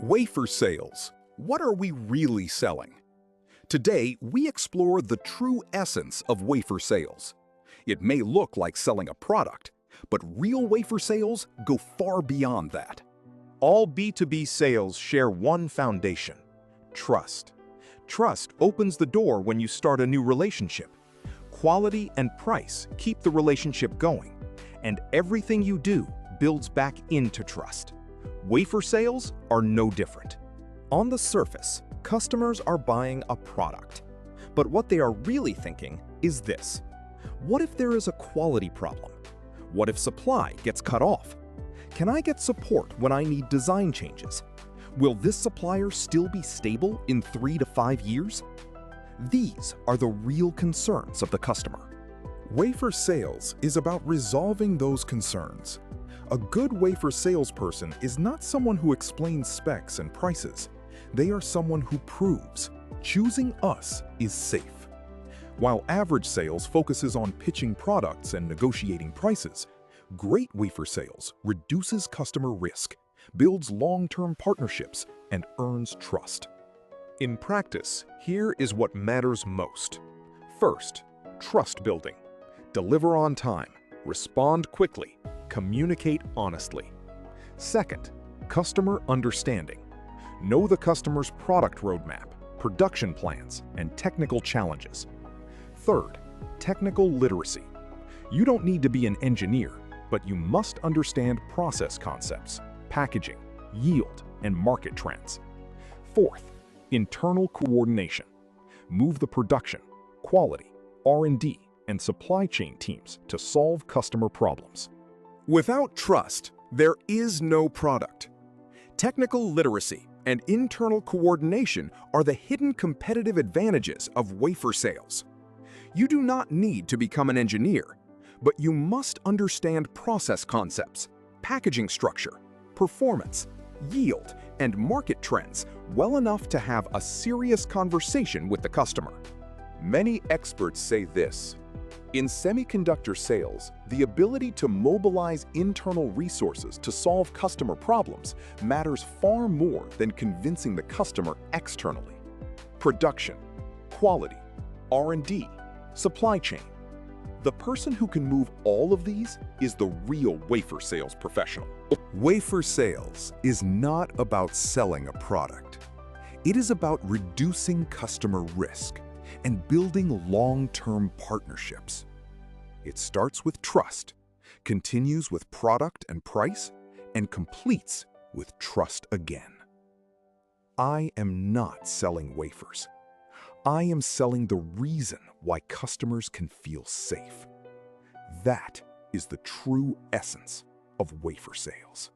Wafer sales. What are we really selling? Today, we explore the true essence of wafer sales. It may look like selling a product, but real wafer sales go far beyond that. All B2B sales share one foundation: trust. Trust opens the door when you start a new relationship. Quality and price keep the relationship going, and everything you do builds back into trust. Wafer sales are no different. On the surface, customers are buying a product. But what they are really thinking is this: what if there is a quality problem? What if supply gets cut off? Can I get support when I need design changes? Will this supplier still be stable in 3 to 5 years? These are the real concerns of the customer. Wafer sales is about resolving those concerns. A good wafer salesperson is not someone who explains specs and prices. They are someone who proves choosing us is safe. While average sales focuses on pitching products and negotiating prices, great wafer sales reduces customer risk, builds long-term partnerships, and earns trust. In practice, here is what matters most. First, trust building. Deliver on time, respond quickly, communicate honestly. Second, customer understanding. Know the customer's product roadmap, production plans, and technical challenges. Third, technical literacy. You don't need to be an engineer, but you must understand process concepts, packaging, yield, and market trends. Fourth, internal coordination. Move the production, quality, R&D, and supply chain teams to solve customer problems. Without trust, there is no product. Technical literacy and internal coordination are the hidden competitive advantages of wafer sales. You do not need to become an engineer, but you must understand process concepts, packaging structure, performance, yield, and market trends well enough to have a serious conversation with the customer. Many experts say this: in semiconductor sales, the ability to mobilize internal resources to solve customer problems matters far more than convincing the customer externally. Production, quality, R&D, supply chain. The person who can move all of these is the real wafer sales professional. Wafer sales is not about selling a product. It is about reducing customer risk and building long-term partnerships. It starts with trust, continues with product and price, and completes with trust again. I am not selling wafers. I am selling the reason why customers can feel safe. That is the true essence of wafer sales.